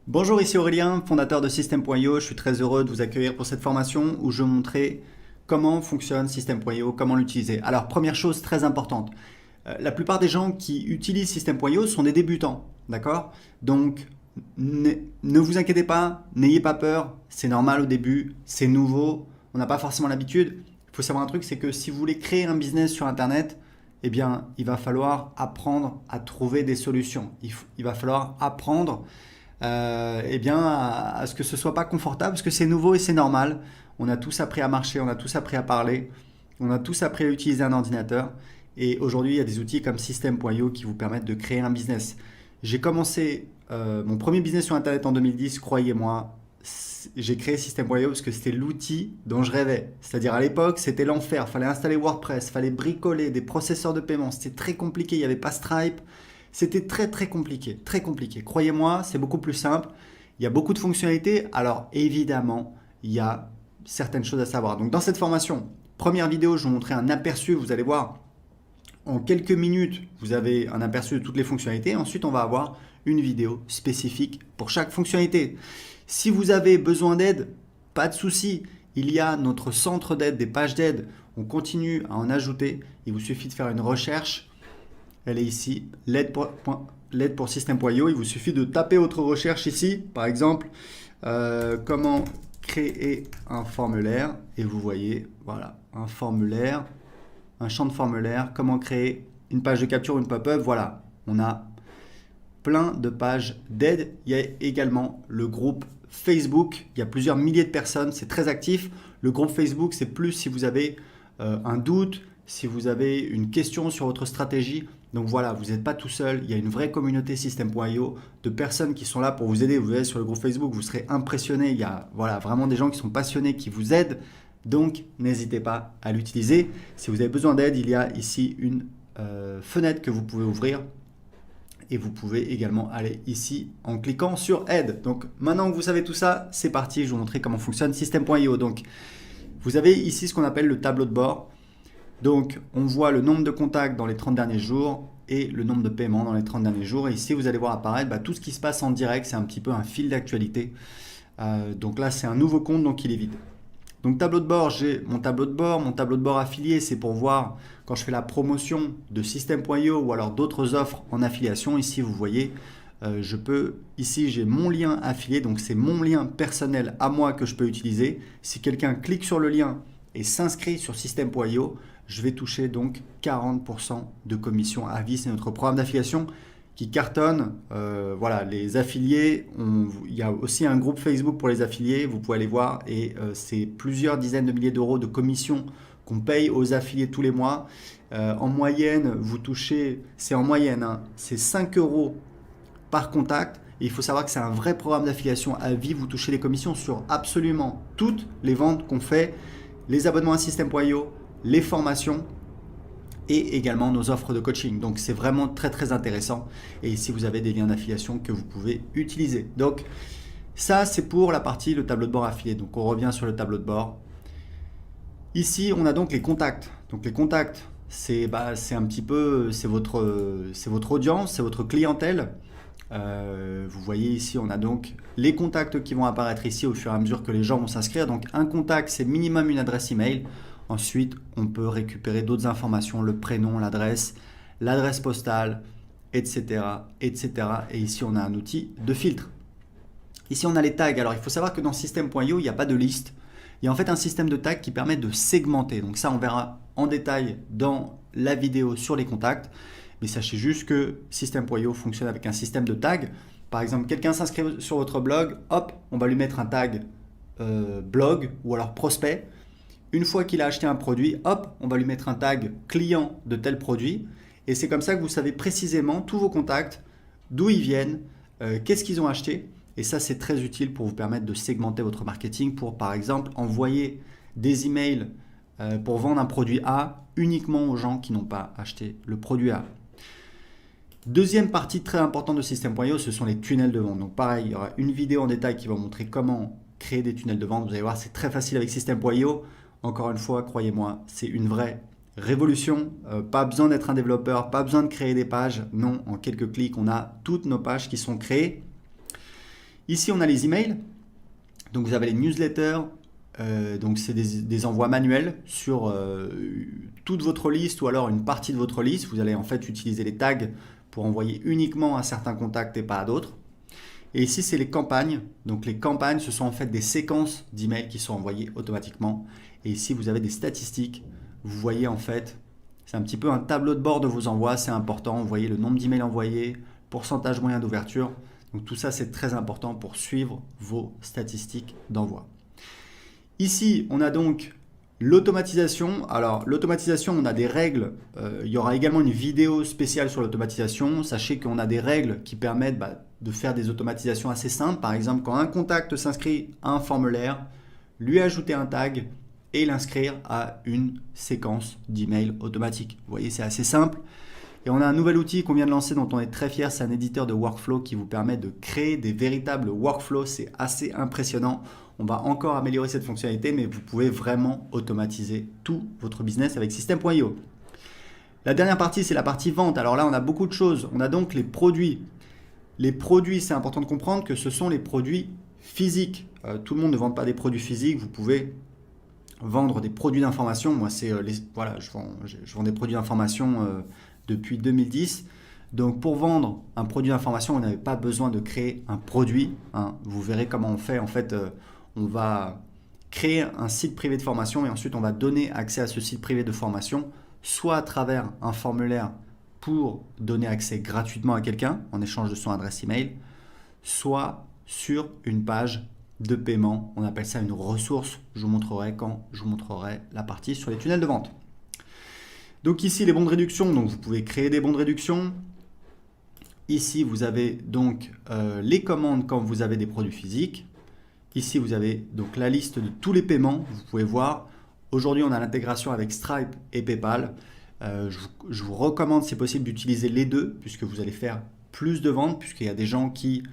Bonjour, ici Aurélien, fondateur de System.io. Je suis très heureux de vous accueillir pour cette formation où je vais vous montrer comment fonctionne System.io, comment l'utiliser. Alors, première chose très importante, la plupart des gens qui utilisent System.io sont des débutants, d'accord? Donc, ne vous inquiétez pas, n'ayez pas peur, c'est normal au début, c'est nouveau, on n'a pas forcément l'habitude. Il faut savoir un truc, c'est que si vous voulez créer un business sur Internet, eh bien, il va falloir apprendre à trouver des solutions. Il va falloir apprendre eh bien, à ce que ce soit pas confortable, parce que c'est nouveau et c'est normal. On a tous appris à marcher, on a tous appris à parler, on a tous appris à utiliser un ordinateur. Et aujourd'hui, il y a des outils comme System.io qui vous permettent de créer un business. J'ai commencé mon premier business sur Internet en 2010, croyez-moi. J'ai créé System.io parce que c'était l'outil dont je rêvais. C'est-à-dire à l'époque, c'était l'enfer. Il fallait installer WordPress, il fallait bricoler des processeurs de paiement. C'était très compliqué, il n'y avait pas Stripe. C'était très compliqué, très compliqué. Croyez-moi, c'est beaucoup plus simple. Il y a beaucoup de fonctionnalités. Alors évidemment, il y a certaines choses à savoir. Donc dans cette formation, première vidéo, je vais vous montrer un aperçu. Vous allez voir, en quelques minutes, vous avez un aperçu de toutes les fonctionnalités. Ensuite, on va avoir une vidéo spécifique pour chaque fonctionnalité. Si vous avez besoin d'aide, pas de souci. Il y a notre centre d'aide, des pages d'aide. On continue à en ajouter. Il vous suffit de faire une recherche. Elle est ici, l'aide pour System.io. Il vous suffit de taper votre recherche ici, par exemple, comment créer un formulaire. Et vous voyez, voilà, un formulaire, un champ de formulaire, comment créer une page de capture, une pop-up. Voilà, on a plein de pages d'aide. Il y a également le groupe Facebook. Il y a plusieurs milliers de personnes, c'est très actif. Le groupe Facebook, c'est plus si vous avez un doute, si vous avez une question sur votre stratégie. Donc voilà, vous n'êtes pas tout seul, il y a une vraie communauté System.io de personnes qui sont là pour vous aider. Vous allez sur le groupe Facebook, vous serez impressionné. Il y a voilà, vraiment des gens qui sont passionnés, qui vous aident. Donc n'hésitez pas à l'utiliser. Si vous avez besoin d'aide, il y a ici une fenêtre que vous pouvez ouvrir. Et vous pouvez également aller ici en cliquant sur aide. Donc maintenant que vous savez tout ça, c'est parti, je vais vous montrer comment fonctionne System.io. Donc vous avez ici ce qu'on appelle le tableau de bord. Donc, on voit le nombre de contacts dans les 30 derniers jours et le nombre de paiements dans les 30 derniers jours. Et ici, vous allez voir apparaître tout ce qui se passe en direct. C'est un petit peu un fil d'actualité. Donc là, c'est un nouveau compte, donc il est vide. Donc, tableau de bord, j'ai mon tableau de bord. Mon tableau de bord affilié, c'est pour voir quand je fais la promotion de System.io ou alors d'autres offres en affiliation. Ici, vous voyez, ici, j'ai mon lien affilié. Donc, c'est mon lien personnel à moi que je peux utiliser. Si quelqu'un clique sur le lien et s'inscrit sur System.io, je vais toucher donc 40% de commission à vie. C'est notre programme d'affiliation qui cartonne. Voilà, les affiliés, il y a aussi un groupe Facebook pour les affiliés, vous pouvez aller voir, et c'est plusieurs dizaines de milliers d'euros de commissions qu'on paye aux affiliés tous les mois. En moyenne, vous touchez, c'est en moyenne, hein, c'est 5 euros par contact. Et il faut savoir que c'est un vrai programme d'affiliation à vie. Vous touchez les commissions sur absolument toutes les ventes qu'on fait, les abonnements à System.io, les formations et également nos offres de coaching. Donc c'est vraiment très intéressant. Et ici vous avez des liens d'affiliation que vous pouvez utiliser. Donc ça c'est pour la partie le tableau de bord affilié. Donc on revient sur le tableau de bord. Ici on a donc les contacts. Donc les contacts c'est un petit peu c'est votre audience, c'est votre clientèle. Vous voyez ici on a donc les contacts qui vont apparaître ici au fur et à mesure que les gens vont s'inscrire. Donc un contact c'est minimum une adresse email. Ensuite, on peut récupérer d'autres informations, le prénom, l'adresse postale, etc., etc. Et ici, on a un outil de filtre. Ici, on a les tags. Alors, il faut savoir que dans System.io, il n'y a pas de liste. Il y a en fait un système de tags qui permet de segmenter. Donc ça, on verra en détail dans la vidéo sur les contacts. Mais sachez juste que System.io fonctionne avec un système de tags. Par exemple, quelqu'un s'inscrit sur votre blog, hop, on va lui mettre un tag blog ou alors prospect. Une fois qu'il a acheté un produit, hop, on va lui mettre un tag client de tel produit. Et c'est comme ça que vous savez précisément tous vos contacts, d'où ils viennent, qu'est-ce qu'ils ont acheté. Et ça, c'est très utile pour vous permettre de segmenter votre marketing pour, par exemple, envoyer des emails pour vendre un produit A uniquement aux gens qui n'ont pas acheté le produit A. Deuxième partie très importante de System.io, ce sont les tunnels de vente. Donc pareil, il y aura une vidéo en détail qui va vous montrer comment créer des tunnels de vente. Vous allez voir, c'est très facile avec System.io. Encore une fois, croyez-moi, c'est une vraie révolution. Pas besoin d'être un développeur, pas besoin de créer des pages. Non, en quelques clics, on a toutes nos pages qui sont créées. Ici, on a les emails. Donc, vous avez les newsletters. Donc, c'est des envois manuels sur toute votre liste ou alors une partie de votre liste. Vous allez en fait utiliser les tags pour envoyer uniquement à certains contacts et pas à d'autres. Et ici, c'est les campagnes. Donc, les campagnes, ce sont en fait des séquences d'emails qui sont envoyées automatiquement. Et ici, vous avez des statistiques. Vous voyez en fait, c'est un petit peu un tableau de bord de vos envois. C'est important. Vous voyez le nombre d'emails envoyés, pourcentage moyen d'ouverture. Donc, tout ça, c'est très important pour suivre vos statistiques d'envoi. Ici, on a donc l'automatisation. Alors, l'automatisation, on a des règles. Il y aura également une vidéo spéciale sur l'automatisation. Sachez qu'on a des règles qui permettent de faire des automatisations assez simples. Par exemple, quand un contact s'inscrit à un formulaire, lui ajouter un tag et l'inscrire à une séquence d'emails automatique. Vous voyez, c'est assez simple. Et on a un nouvel outil qu'on vient de lancer dont on est très fier. C'est un éditeur de workflow qui vous permet de créer des véritables workflows. C'est assez impressionnant. On va encore améliorer cette fonctionnalité, mais vous pouvez vraiment automatiser tout votre business avec System.io. La dernière partie, c'est la partie vente. Alors là, on a beaucoup de choses. On a donc les produits. Les produits, c'est important de comprendre que ce sont les produits physiques. Tout le monde ne vend pas des produits physiques. Vous pouvez vendre des produits d'information. Moi, je vends des produits d'information depuis 2010. Donc, pour vendre un produit d'information, vous n'avez pas besoin de créer un produit. Vous verrez comment on fait. En fait, on va créer un site privé de formation et ensuite, on va donner accès à ce site privé de formation, soit à travers un formulaire pour donner accès gratuitement à quelqu'un en échange de son adresse email, soit sur une page de paiement. On appelle ça une ressource. Je vous montrerai quand je vous montrerai la partie sur les tunnels de vente. Donc ici, les bons de réduction. Donc vous pouvez créer des bons de réduction. Ici, vous avez donc les commandes quand vous avez des produits physiques. Ici, vous avez donc la liste de tous les paiements. Vous pouvez voir, aujourd'hui, on a l'intégration avec Stripe et PayPal. Je vous recommande, si possible, d'utiliser les deux puisque vous allez faire plus de ventes, puisqu'il y a des gens qui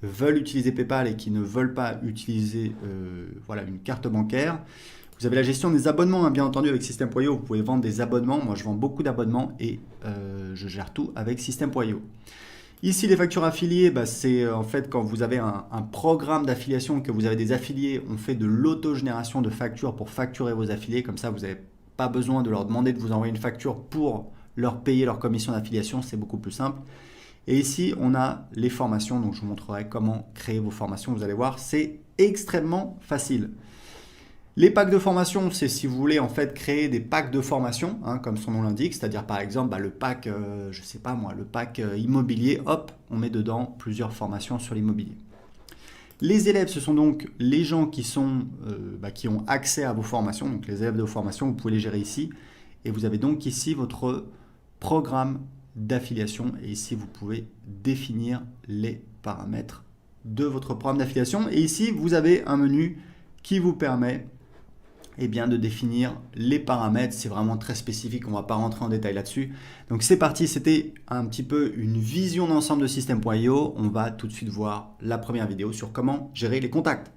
veulent utiliser PayPal et qui ne veulent pas utiliser une carte bancaire. Vous avez la gestion des abonnements, bien entendu, avec System.io. Vous pouvez vendre des abonnements. Moi, je vends beaucoup d'abonnements et je gère tout avec System.io. Ici, les factures affiliées, c'est en fait quand vous avez un programme d'affiliation, que vous avez des affiliés, on fait de l'autogénération de factures pour facturer vos affiliés. Comme ça, vous n'avez pas besoin de leur demander de vous envoyer une facture pour leur payer leur commission d'affiliation. C'est beaucoup plus simple. Et ici, on a les formations. Donc, je vous montrerai comment créer vos formations. Vous allez voir, c'est extrêmement facile. Les packs de formation, c'est si vous voulez en fait créer des packs de formation, comme son nom l'indique, c'est-à-dire par exemple le pack, le pack immobilier, hop, on met dedans plusieurs formations sur l'immobilier. Les élèves, ce sont donc les gens qui ont accès à vos formations, donc les élèves de vos formations, vous pouvez les gérer ici. Et vous avez donc ici votre programme d'affiliation et ici vous pouvez définir les paramètres de votre programme d'affiliation. Et ici, vous avez un menu qui vous permet de définir les paramètres. C'est vraiment très spécifique, on ne va pas rentrer en détail là-dessus. Donc c'est parti, c'était un petit peu une vision d'ensemble de System.io. On va tout de suite voir la première vidéo sur comment gérer les contacts.